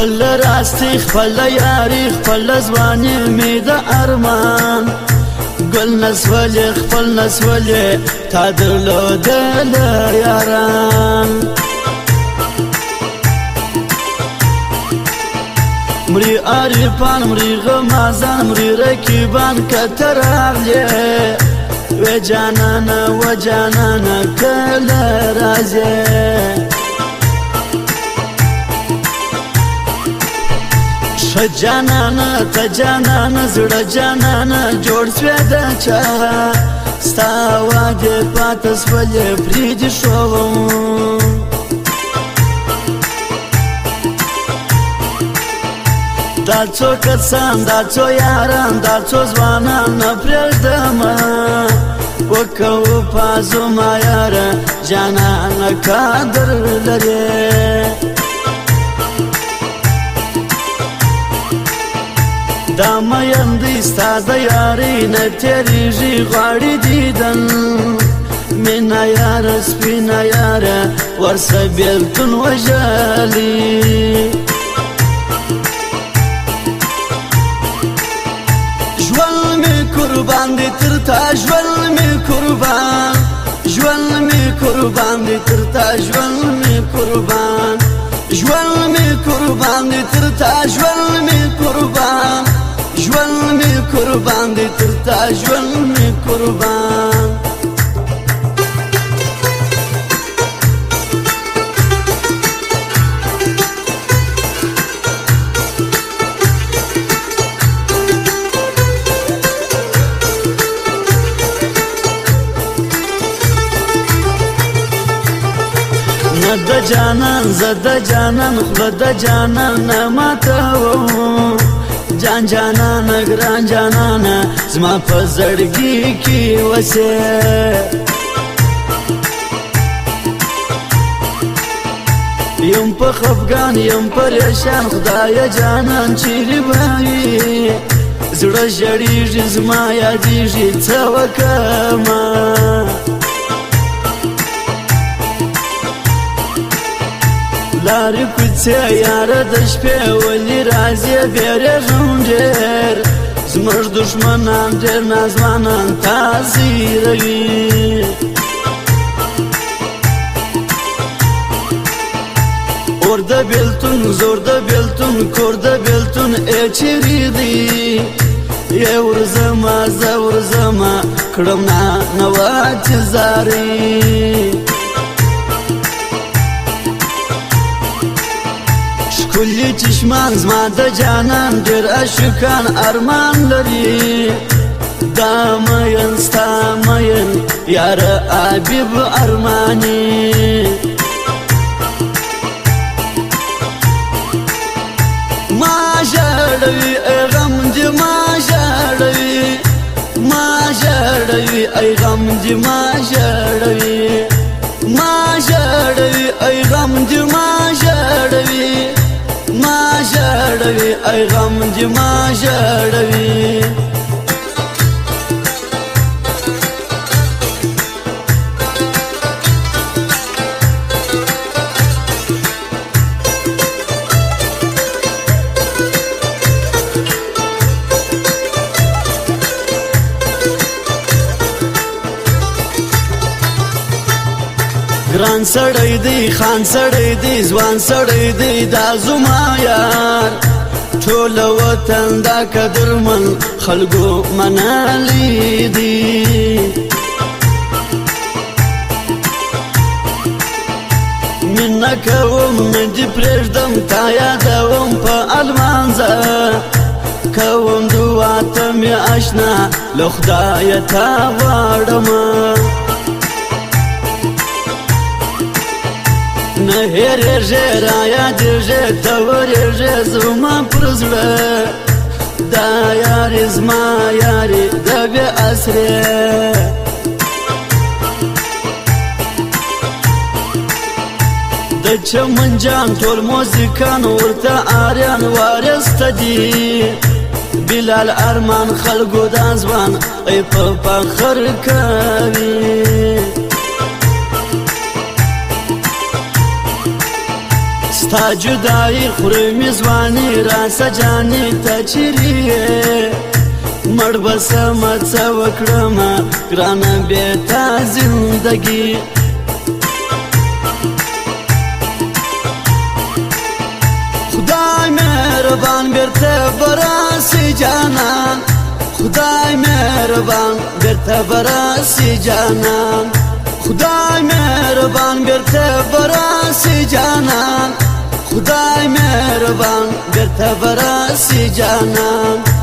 خپل راستی خپل یاری خپل ځواني مې د ارمان ګل نسولې خپل نسولې تا درلودل یاران مري عارفان مري غمازان مري رکیبان که راغلې و جانانا و جانانا کله راځې ښه جانانا ته جانانا زړه جانانا جوړ شوې د چا ستا وعدې پاته شولې پرېږدي ښوم دا څو کسان دا څو یاران دا څو ځوانان نه پرېږدمه وکوو پازو ما یاره جانانه قدر لرې دا مین دی ستا د یارۍ نه تېرېږي غواړي دیدن مینه یاره سپینه یاره ورسه بېلتون وژلي ژوند مې قربان دی تر تا ژوند مې قربان ژوند مې قربان دی تر تا ژوند مې قربان ژوند مې قربان دی تر تا ژوند مې قربان ژوند مې قربان دی تر تا ژوند مې قربان نه د جانان زه د جانان خوله د جانان نه ماتوم جان جانانه ګران جانانه زما په زړګي کې وسې یم په خفګان یم پریشان خدایه جانان چیرې به وي زړه ژړېږي زما یادېږي څه وکړمه لارې کوڅې یاره د شپې ولې راځې بیریږم ډېر زموږ دښمنان ډېر نازوانان تا زیروي اور د بېلتون زور د بېلتون کور د بېلتون ای چیرې دی یې ورځمه زه ورځمه کړم نانواتې زارۍ ښکلي چشمان زما د جانان ډېر عاشقان ارمان لري دا مین ستا مین یاره حبیب ارماني ما ژړوي ای غم دې ما ژړوي ما ژړوي ای غم دې ما ژړوي ما ژړوي ای غم دې ما ژړوي ما ژړوي ای غم دې ما ژړوي ګران سړی دی خان سړی دی ځوان سړی دی دا زما یار ټول وطن دا قدرمن خلکو منلی دی مینه کوم نه دې پرېږدم تا یادوم په المانځه کوم دعا ته مې اشنا له خدایه تا غواړمه نه هېرېږې رایادېږې ته ورېږې زما پر زړه دا یارې زما یارې د بې اسرې د چمن جان ټول موزیکان ورته آریان وارسته دي بلال ارمان خلکو دا ځوان ای په فخر کوي ها جدایی خوری میزوانی راسه جانی تا چیریه مړ بسمه څه وکړمه ګرانه بېتا زندګي خدای مهربان بیرته براسي جانان خدای مهربان بیرته براسي جانان خدای مهربان بیرته براسي جانان خدای مهربان بیرته براسي جانان